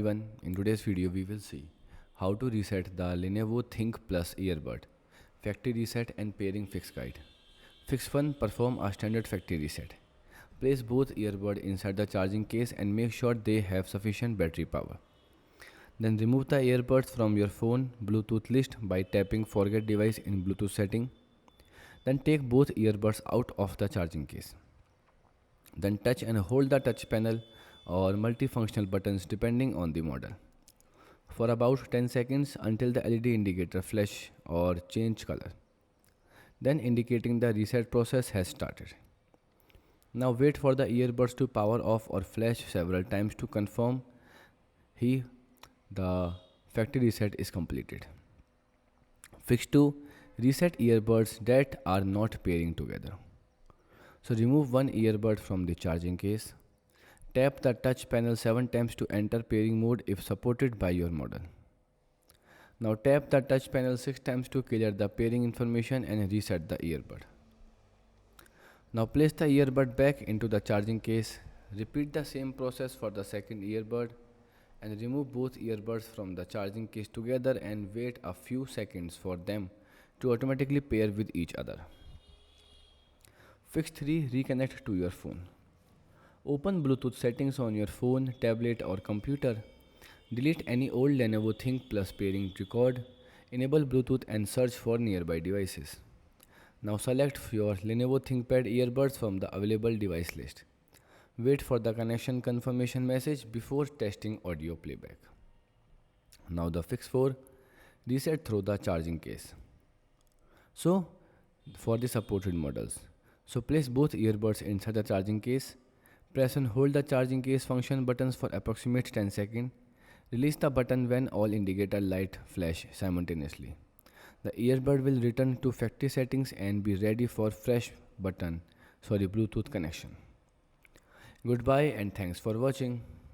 Everyone, in today's video we will see how to reset the Lenovo ThinkPlus earbud, factory reset and pairing fix guide. Fix 1. Perform a standard factory reset. Place both earbuds inside the charging case and make sure they have sufficient battery power. Then remove the earbuds from your phone Bluetooth list by tapping forget device in Bluetooth setting. Then take both earbuds out of the charging case. Then touch and hold the touch panel or multifunctional buttons depending on the model for about 10 seconds until the LED indicator flash or change color, then indicating the reset process has started. Now wait for the earbuds to power off or flash several times to confirm the factory reset is completed. Fix 2. Reset earbuds that are not pairing together. So remove one earbud from the charging case. Tap the touch panel 7 times to enter pairing mode if supported by your model. Now tap the touch panel 6 times to clear the pairing information and reset the earbud. Now place the earbud back into the charging case. Repeat the same process for the second earbud and remove both earbuds from the charging case together and wait a few seconds for them to automatically pair with each other. Fix 3. Reconnect to your phone. Open Bluetooth settings on your phone, tablet or computer. Delete any old Lenovo ThinkPlus pairing record. Enable Bluetooth and search for nearby devices. Now select your Lenovo ThinkPad earbuds from the available device list. Wait for the connection confirmation message before testing audio playback. Now the fix 4. Reset through the charging case. So for the supported models. So place both earbuds inside the charging case. Press and hold the charging case function buttons for approximate 10 seconds. Release the button when all indicator light flash simultaneously. The earbud will return to factory settings and be ready for fresh Bluetooth connection. Goodbye and thanks for watching.